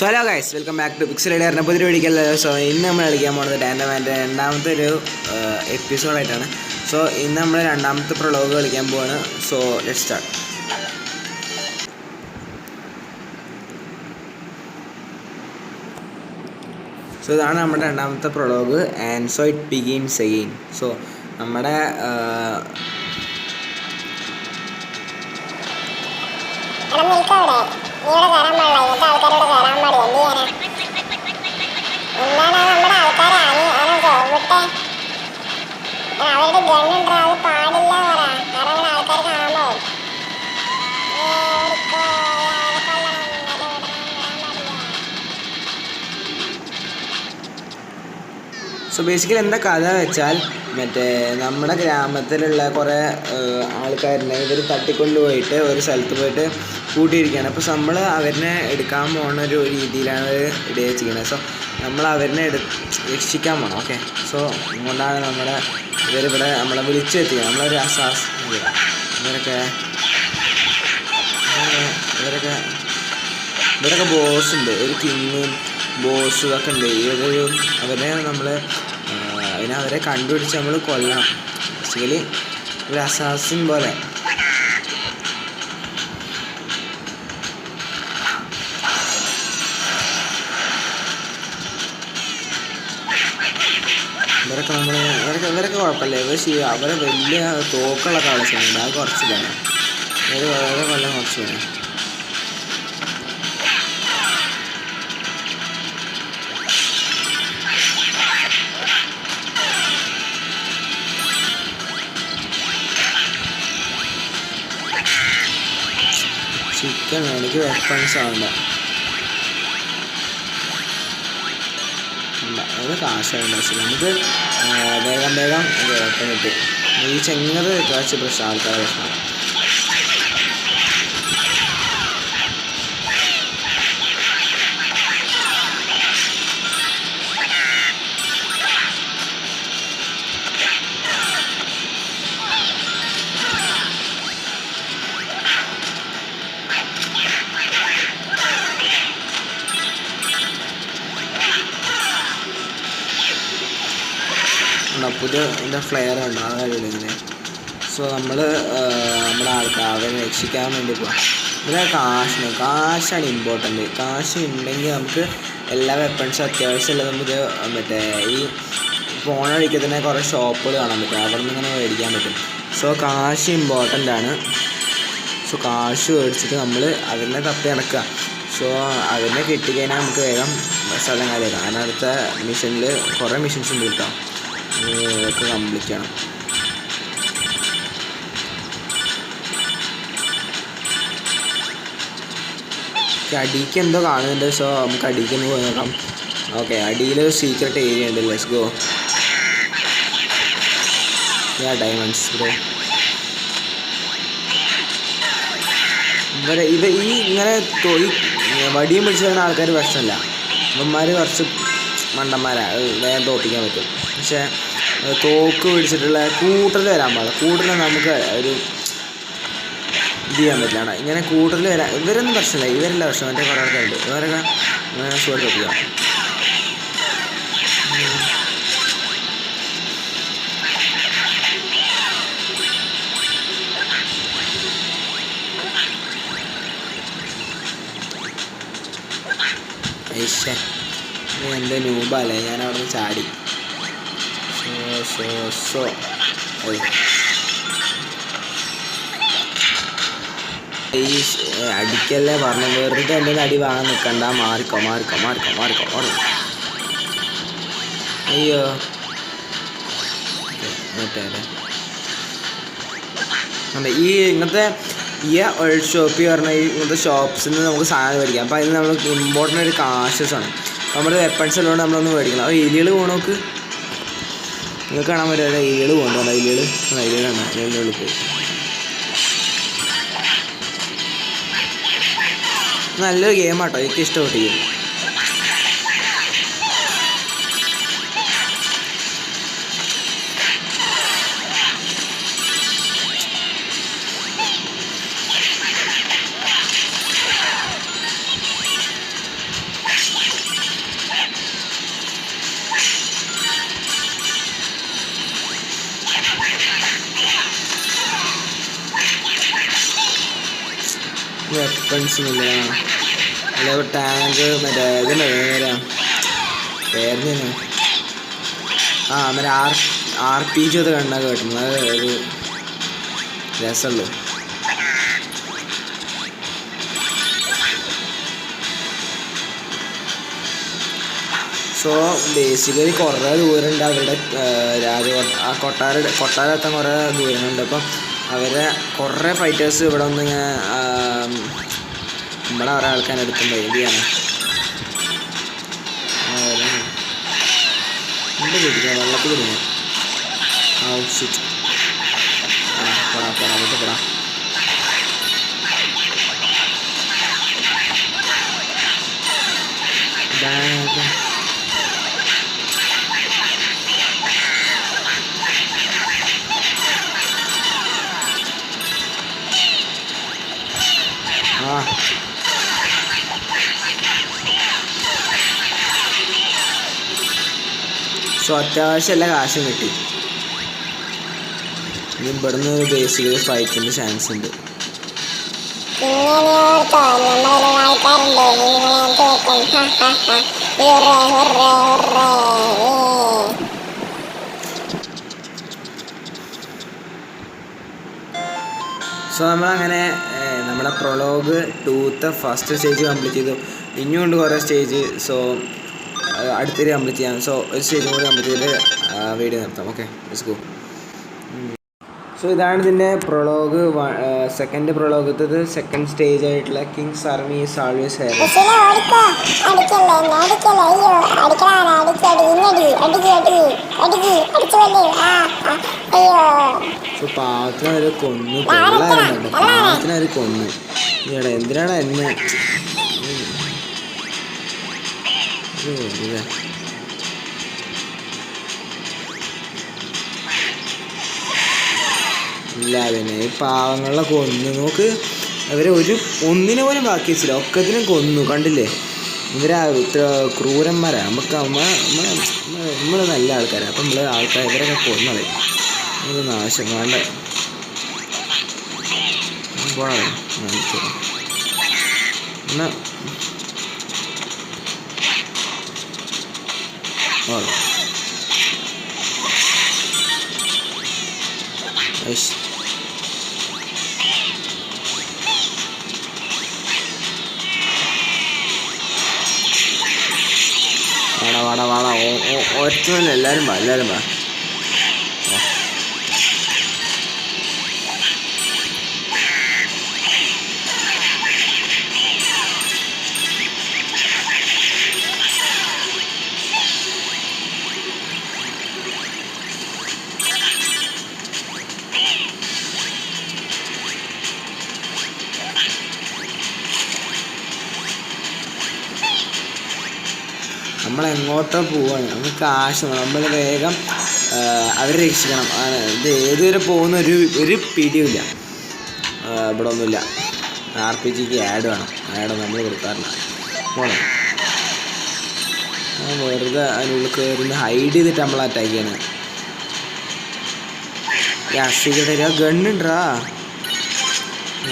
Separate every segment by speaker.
Speaker 1: So hello guys, welcome back to Pixel Idea. പുതിയ വീഡിയോക്കല്ലോ. So ഇന്ന് നമ്മൾ കളിക്കാൻ പോകുന്നത് ടാൻഡമാൻ്റെ രണ്ടാമത്തെ ഒരു എപ്പിസോഡായിട്ടാണ്. സോ ഇന്ന് നമ്മൾ രണ്ടാമത്തെ പ്രൊലോഗ് കളിക്കാൻ പോവാണ്. So let's start. സോ ഇതാണ് നമ്മുടെ രണ്ടാമത്തെ prologue and so it begins again. So നമ്മുടെ സോ ബേസിക്കലി എന്താ കഥ വെച്ചാൽ, മറ്റേ നമ്മുടെ ഗ്രാമത്തിലുള്ള കുറേ ആൾക്കാരിനെ ഇവർ തട്ടിക്കൊണ്ടുപോയിട്ട് ഒരു സ്ഥലത്ത് പോയിട്ട് കൂട്ടിയിരിക്കുകയാണ്. അപ്പോൾ നമ്മൾ അവരെ എടുക്കാൻ പോകുന്ന ഒരു രീതിയിലാണ് ഇടയെ ചെയ്യുന്നത്. സോ നമ്മൾ അവരെ രക്ഷിക്കാൻ പോകണം. ഓക്കെ, സോ അതുകൊണ്ടാണ് ഇവരിവിടെ നമ്മളെ വിളിച്ചെത്തിക്കുക. നമ്മളൊരു ഇവരൊക്കെ ബോസ് ഉണ്ട്, ഒരു കിങ്ങും ബോസ് ഇതൊക്കെ ഉണ്ട്. അവരെ കണ്ടുപിടിച്ച് നമ്മൾ കൊല്ലണം. ബേസിക്കലി ഒരു അസാസിൻ പോലെ. ഇവരൊക്കെ കുഴപ്പമില്ല. അവരെ വലിയ തോക്കുള്ള കളിച്ചുണ്ട്. അത് കുറച്ച് വേണം, വളരെ കൊല്ലം കുറച്ച് വേണം. ചിക്കൻ എനിക്ക് വെപ്പൺസ് ആവണ്ട, അത് കാശാവേണ്ട ആവശ്യമില്ല. നമുക്ക് വേഗം വെപ്പൺ കിട്ടും. ഈ ചെങ്ങത് കുറച്ച് പ്രശ്നം, ആൾക്കാരെ പ്രശ്നമാണ്. പുതിയ എൻ്റെ ഫ്ലെയർ ഉണ്ട്, അതായത് ഇങ്ങനെ. സോ നമ്മുടെ അവരെ രക്ഷിക്കാൻ വേണ്ടി പോവാം. ഇവിടെ കാശാണ് ഇമ്പോർട്ടൻ്റ്. കാശ് ഉണ്ടെങ്കിൽ നമുക്ക് എല്ലാ വെപ്പൺസും അത്യാവശ്യമുള്ളത് നമുക്ക് മറ്റേ ഈ പോണ വഴിക്ക് തന്നെ കുറേ ഷോപ്പുകൾ കാണാൻ പറ്റും, അവിടെ നിന്ന് ഇങ്ങനെ മേടിക്കാൻ പറ്റും. സോ കാശ് ഇമ്പോർട്ടൻ്റ് ആണ്. സോ കാശ് മേടിച്ചിട്ട് നമ്മൾ അവരെ തപ്പി നടക്കുക. സോ അവരെ കിട്ടിക്കഴിഞ്ഞാൽ നമുക്ക് വേഗം സ്ഥലം കാര്യമാക്കാം. കാരണം അടുത്ത മിഷനിൽ കുറേ മിഷൻസ് ഉണ്ട് കേട്ടോ, ഒക്കെ കംപ്ലീറ്റ് ചെയ്യണം. അടിക്ക് എന്തോ കാണുന്നുണ്ട്. സോ നമുക്ക് അടിക്ക് ഒന്ന് പോയി നോക്കാം. ഓക്കെ, അടിയിൽ സീക്രട്ട് ഏരിയ ഉണ്ട്. Let's go. Diamonds bro. ഇങ്ങനെ വടിയും പിടിച്ച് വരുന്ന ആൾക്കാർ പ്രശ്നമില്ല. ഇവന്മാർ കുറച്ച് മണ്ടന്മാരാണ്, വേഗം തോപ്പിക്കാൻ പറ്റും. പക്ഷേ തോക്ക് പിടിച്ചിട്ടുള്ള കൂട്ടറിൽ വരാൻ പാടില്ല. കൂട്ടറിൽ നമുക്ക് ഒരു ഇത് ചെയ്യാൻ പറ്റില്ല. ഇങ്ങനെ കൂട്ടറിൽ വരാൻ ഇവരൊന്നും പ്രശ്നമില്ല, ഇവരെല്ലാം പ്രശ്നം. മറ്റേ കുറേ ആൾക്കാരുണ്ട്, ഇവരൊക്കെ അങ്ങനെ സുഖം തോപ്പിക്കാം. എൻ്റെ നൂബല്ലേ, ഞാൻ അവിടെ നിന്ന് ചാടി. ഈ അടിക്കല്ലേ പറഞ്ഞു, വെറുതെ എൻ്റെ അടി വാങ്ങാൻ നിൽക്കണ്ട. മാറിക്കോ. അയ്യോ, ഈ ഇങ്ങനത്തെ വേൾഡ് ഷോപ്പിൽ പറഞ്ഞാൽ ഇങ്ങനത്തെ ഷോപ്സിൽ നിന്ന് നമുക്ക് സാധനം മേടിക്കാം. അപ്പോൾ അതിന് നമ്മൾ ഇമ്പോർട്ടൻ്റ് ഒരു കാശസാണ്. നമ്മുടെ വെപ്പൺസ് എല്ലാം നമ്മളൊന്ന് മേടിക്കണം. അപ്പോൾ എലികൾ പോകണോക്ക് നിങ്ങൾക്ക് കാണാൻ പറ്റും. എലികൾ പോകണ്ടോ? എലികളാണ്, എലികളിൽ പോയി. നല്ലൊരു ഗെയിമാട്ടോ, എനിക്ക് ഇഷ്ടപ്പെട്ടു. വെപ്പൺസൊന്നുമില്ല. അതേപോലെ ടാങ്ക് മറ്റേ ഇതിൻ്റെ പേര് മറ്റേ RPG അത് കണ്ടാൽ കേട്ടുന്നു. അത് ഒരു രസമുള്ളൂ. സോ ബേസിക്കലി കുറേ ദൂരമുണ്ട് അവരുടെ കൊട്ടാരത്തെത്താൻ കുറേ ദൂരമുണ്ട്. അപ്പം അവരെ കുറേ ഫൈറ്റേഴ്സ് ഇവിടെ ഒന്ന് നമ്മുടെ കുറേ ആൾക്കാരെ എടുക്കുമ്പോൾ എന്ത് ചെയ്യണം വെള്ളത്തിൽ വിടുന്നു. ഷിറ്റ് പോടാ സോ അത്യാവശ്യം എല്ലാ കാശും കിട്ടി. ഇനി ഇവിടുന്ന് ഒരു ബേസിക്കലി ഫൈറ്റിൻ്റെ ചാൻസ് ഉണ്ട്. സോ നമ്മളങ്ങനെ നമ്മുടെ പ്രൊലോഗ് 2ത്തെ ഫസ്റ്റ് സ്റ്റേജ് കംപ്ലീറ്റ് ചെയ്തു. ഇനിയുണ്ട് കുറേ സ്റ്റേജ്. സോ അടുത്തൊരു കംപ്ലീറ്റ് ചെയ്യാം. സോ ഒരു സ്റ്റേജും കൂടി കംപ്ലീറ്റ് ചെയ്തിട്ട് വീഡിയോ നിർത്താം. Okay, let's go. സോ ഇതാണ് ഇതിൻ്റെ പ്രൊലോഗ്. സെക്കൻഡ് പ്രൊലോഗത്തത് സെക്കൻഡ് സ്റ്റേജ് ആയിട്ടുള്ള kings army is always here. So പാവത്തിനവർ കൊന്നു, കൊള്ളാറുണ്ട്. പാവത്തിനവർ കൊന്നു. എന്തിനാണ് എന്നെ ഇല്ല. പിന്നെ ഈ പാവങ്ങളെ കൊന്നു നോക്ക്. അവരെ ഒന്നിനെ പോലും ബാക്കി വെച്ചില്ല, ഒക്കത്തിനും കൊന്നു. കണ്ടില്ലേ? ഇവരാ ഇത്ര ക്രൂരന്മാരാണ്. നമ്മൾ നല്ല ആൾക്കാരാണ്. അപ്പം നമ്മൾ ഇവരൊക്കെ കൊന്നത് ഒരു നാശം വേണ്ട. എന്നാ വാടാ ഒറ്റ എല്ലാവരും വാ. നമ്മളെങ്ങോട്ടോ പോവാണ്. നമുക്ക് കാശ് നമ്മൾ വേഗം അവരെ രക്ഷിക്കണം. ഇത് ഏതുവരെ പോകുന്ന ഒരു പിടിയുമില്ല. ഇവിടെ ഒന്നുമില്ല. RPG ആഡ് വേണം. ആഡ് നമ്മൾ കൊടുക്കാറില്ല. പോണം വെറുതെ അതിനുള്ളിൽ കയറുന്ന ഹൈഡ് ചെയ്തിട്ട് നമ്മൾ അറ്റാക്ക് ചെയ്യണം. അസിയുടെ ഗണ്ണുണ്ടാ.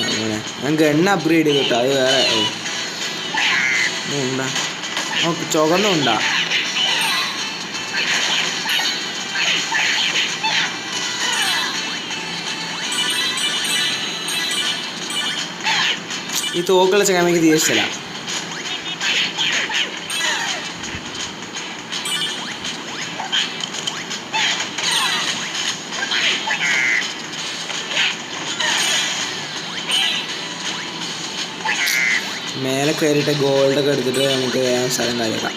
Speaker 1: അങ്ങനെ ഞാൻ ഗണ്ണ് അപ്ഗ്രേഡ് ചെയ്തിട്ടോ. അത് വേറെ ഉണ്ടാ. ചുവന്നുണ്ടാ. ഈ തോക്കുള്ള ചങ്ങാമിക്ക് തീർച്ചയില്ല. മേലെ കയറിയിട്ട് ഗോൾഡൊക്കെ എടുത്തിട്ട് നമുക്ക് സ്ഥലം കഴിക്കാം.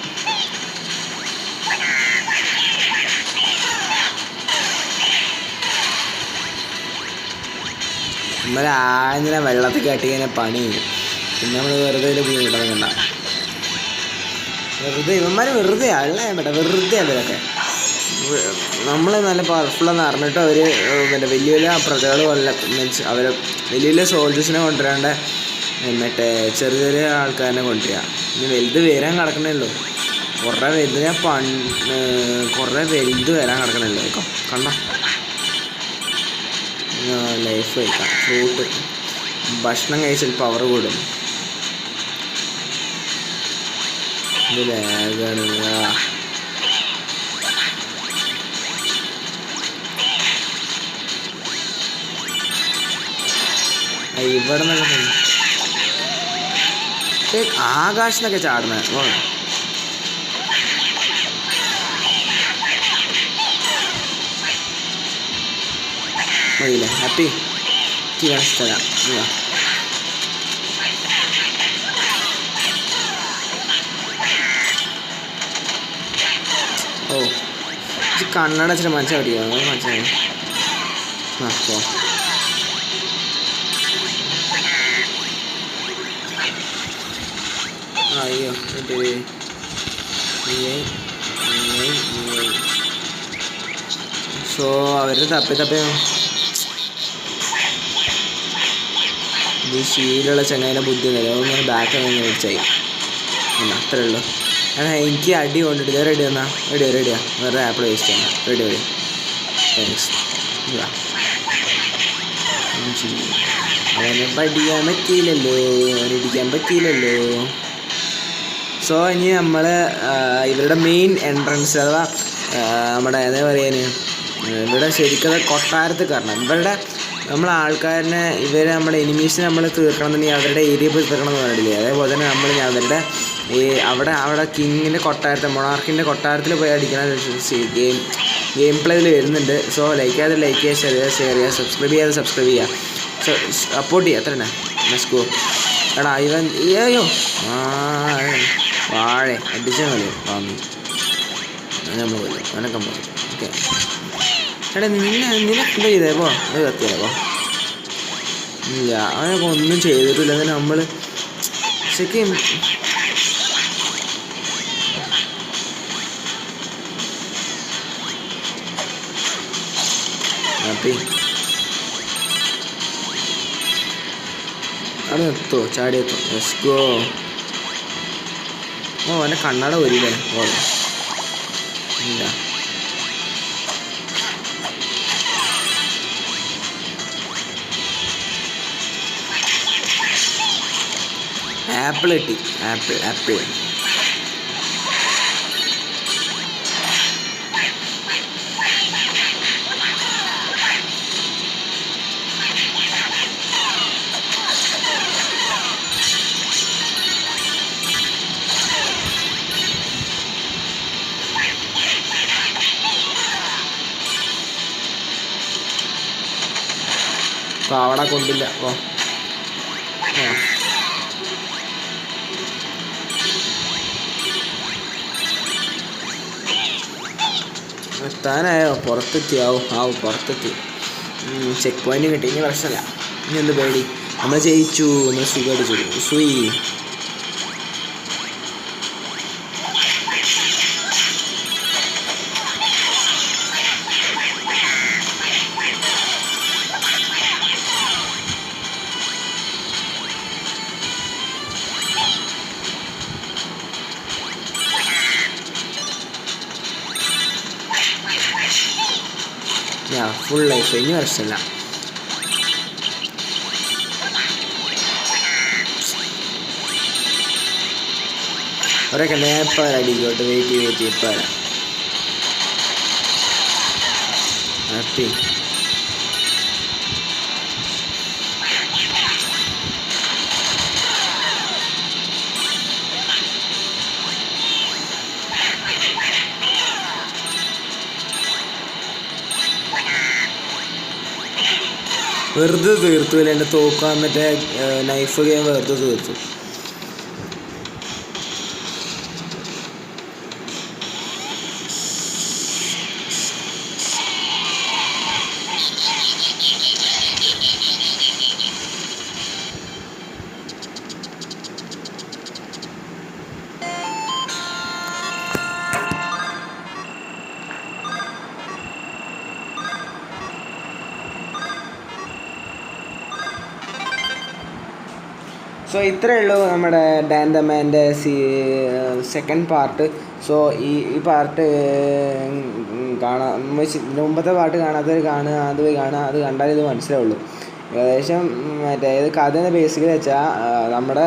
Speaker 1: നമ്മൾ ആഞ്ഞിനെ വെള്ളത്തിൽ കട്ടി കഴിഞ്ഞാൽ പണി ചെയ്യും. പിന്നെ നമ്മൾ വെറുതെ ബുദ്ധിമുട്ടൊക്കെ ഇവന്മാർ വെറുതെ വെറുതെ അവരൊക്കെ നമ്മൾ നല്ല പവർഫുള്ളെന്ന് അറിഞ്ഞിട്ട് അവർ പിന്നെ വലിയ വലിയ പ്രജകൾ മീൻസ് അവർ വലിയ വലിയ സോൾജേഴ്സിനെ കൊണ്ടുവരാണ്ട് മറ്റേ ചെറിയ ആൾക്കാരെ കൊണ്ടുവരിക. ഇനി വലുത് വരാൻ കിടക്കണല്ലോ. കുറേ വലുത് വരാൻ കിടക്കണല്ലോ. കണ്ടോ? ലൈഫ് കഴിക്കാം. ഫ്രൂട്ട് ഭക്ഷണം കഴിച്ചാൽ പവർ കൂടും. ഇത് ലാഗാണ്. ഇവിടെ നിന്നൊക്കെ ആകാശത്തൊക്കെ ചാടുന്നത് മതിയില്ലേ? ഹാപ്പി കാണിച്ചിട്ടരാം. ഓ ഇത് കണ്ണട ഇച്ചിരി മനസ്സിലാക്കിയോ? മനസ്സിലായി. ആ പോ. അയ്യോ സോ അവർ തപ്പി ഈ ശീലുള്ള ചങ്ങായിനെ ബുദ്ധി ഒന്നുമില്ല. അതൊന്നും ബാക്ക് ഇങ്ങനെ വെച്ചായി അത്രേ ഉള്ളൂ. എനിക്ക് അടി കൊണ്ടിട്ട് ഇത് റെഡി വന്നാ റെഡിയാ വേറെ ആപ്പിൾ വേസ്റ്റ് ചെയ്യാം. Ready thanks. അവനെ പഠിക്കാൻ പറ്റിയില്ലല്ലോ. സോ ഇനി നമ്മൾ ഇവരുടെ മെയിൻ എൻട്രൻസ് അഥവാ നമ്മുടെ എന്താ പറയാൻ ഇവിടെ ശരിക്കും കൊട്ടാരത്തിൽ കയറണം. ഇവരുടെ ആൾക്കാരനെ നമ്മുടെ എനിമീസിനെ നമ്മൾ തീർക്കണം എന്നുണ്ടെങ്കിൽ അവരുടെ ഏരിയ പോയി തീർക്കണം എന്ന് പറഞ്ഞില്ലേ? അതേപോലെ തന്നെ നമ്മൾ അവരുടെ ഈ അവിടെ കിങ്ങിൻ്റെ കൊട്ടാരത്തിൽ മൊണാർക്കിൻ്റെ കൊട്ടാരത്തിൽ പോയി അടിക്കണ ഗെയിം പ്ലേയിൽ വരുന്നുണ്ട്. സോ ലൈക്ക് ചെയ്യുക, ഷെയർ ചെയ്യുക, സബ്സ്ക്രൈബ് ചെയ്യുക. സോ സപ്പോർട്ട് ചെയ്യുക. അത്ര തന്നെ. Let's go. എടാ ഇവൻ അയ്യോ വാഴ അടിച്ചാൽ മതി വാങ്ങി നമ്മൾ കൊല്ലും അവനൊക്കെ പോയി. ഓക്കെ എടാ നിനക്കെന്താ ചെയ്തേപ്പോ അത് കത്തിയാലോ? ഇല്ല അവനൊക്കെ ഒന്നും ചെയ്തിട്ടില്ല. അങ്ങനെ നമ്മൾ ശരിക്കും ഹാപ്പി അവിടെ എത്തോ ചാടി എത്തും. Let's go. ഓ അവൻ്റെ കണ്ണട വരില്ലേ? ഓ ഇല്ല ആപ്പിൾ കിട്ടി. ആപ്പിൾ പാവട കൊണ്ടില്ല. ഓ എത്താനായോ? പുറത്തെത്തി. പുറത്തെത്തി. ചെക്ക് പോയിന്റ് കിട്ടി. ഇനി പ്രശ്നമില്ല. ഇനി എന്ത് പേടി? നമ്മൾ ജയിച്ചു. നമ്മൾ സുഖമായിട്ട് സുയി. Full life. ഇനി പ്രശ്നമില്ല. അവരൊക്കെ നേപ്പാൽ അടിക്കോട്ട്. വെയിറ്റ് ഇപ്പം വരാം. ഹാപ്പി വെറുതെ തീർത്തു. അല്ല എൻ്റെ തോക്കാൻ മറ്റേ നൈഫ് ഗെയിം വെറുതെ തീർത്തു. സോ ഇത്രയേ ഉള്ളൂ നമ്മുടെ ഡാൻ ദ മാൻ്റെ സെക്കൻഡ് പാർട്ട്. സോ ഈ പാർട്ട് കാണാൻ മുമ്പത്തെ പാർട്ട് കാണാത്തവർ കാണുക, അത് പോയി കാണുക. അത് കണ്ടാലേ ഇത് മനസ്സിലാവുള്ളൂ. ഏകദേശം മറ്റേ ഇത് കഥ ബേസിക്കലി വെച്ചാൽ നമ്മുടെ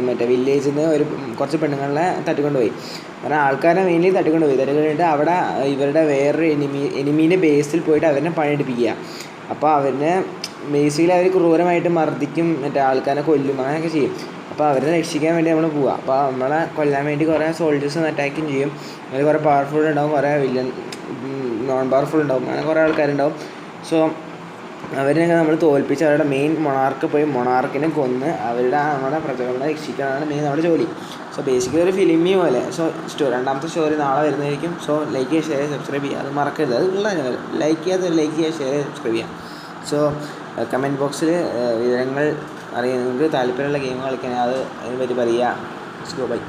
Speaker 1: മറ്റേ വില്ലേജിൽ നിന്ന് കുറച്ച് പെണ്ണുങ്ങളെ തട്ടിക്കൊണ്ടുപോയി. കാരണം ആൾക്കാരെ മെയിൻലി തട്ടിക്കൊണ്ടുപോയിട്ട് അവിടെ ഇവരുടെ വേറൊരു എനിമീൻ്റെ ബേസിൽ പോയിട്ട് അവരെ പണിയെടുപ്പിക്കുക. അപ്പോൾ അവരെ ബേസിക്കലി അവർ ക്രൂരമായിട്ട് മർദ്ദിക്കും, മറ്റേ ആൾക്കാരെ കൊല്ലും, അങ്ങനെയൊക്കെ ചെയ്യും. അപ്പോൾ അവരെ രക്ഷിക്കാൻ വേണ്ടി നമ്മൾ പോവുക. അപ്പോൾ നമ്മളെ കൊല്ലാൻ വേണ്ടി കുറേ സോൾജേഴ്സ് അറ്റാക്കും ചെയ്യും. അതിൽ കുറേ പവർഫുൾ ഉണ്ടാവും, കുറേ നോൺ പവർഫുൾ ഉണ്ടാവും, അങ്ങനെ കുറേ ആൾക്കാരുണ്ടാവും. സോ അവരെയൊക്കെ നമ്മൾ തോൽപ്പിച്ച് അവരുടെ മെയിൻ മൊണാർക്ക് പോയി മൊണാർക്കിനെ കൊന്ന് നമ്മുടെ പ്രജകളെ രക്ഷിക്കാനാണ് മെയിൻ നമ്മുടെ ജോലി. സോ ബേസിക്കലി ഒരു ഫിലിമി പോലെ. സോ രണ്ടാമത്തെ സ്റ്റോറി നാളെ വരുന്നതായിരിക്കും. സോ ലൈക്ക് ചെയ്യുക, ഷെയർ ചെയ്യുക, സബ്സ്ക്രൈബ് ചെയ്യുക, അത് മറക്കരുത്. അത് ഉള്ള ലൈക്ക് ചെയ്യുക, ഷെയർ ചെയ്യുക, സബ്സ്ക്രൈബ് ചെയ്യുക. സോ കമൻറ്റ് ബോക്സിൽ വിവരങ്ങൾ അറിയാൻ നിങ്ങൾക്ക് താല്പര്യമുള്ള ഗെയിം കളിക്കാൻ അത് അതിനെപ്പറ്റി പറയുക. ബൈ.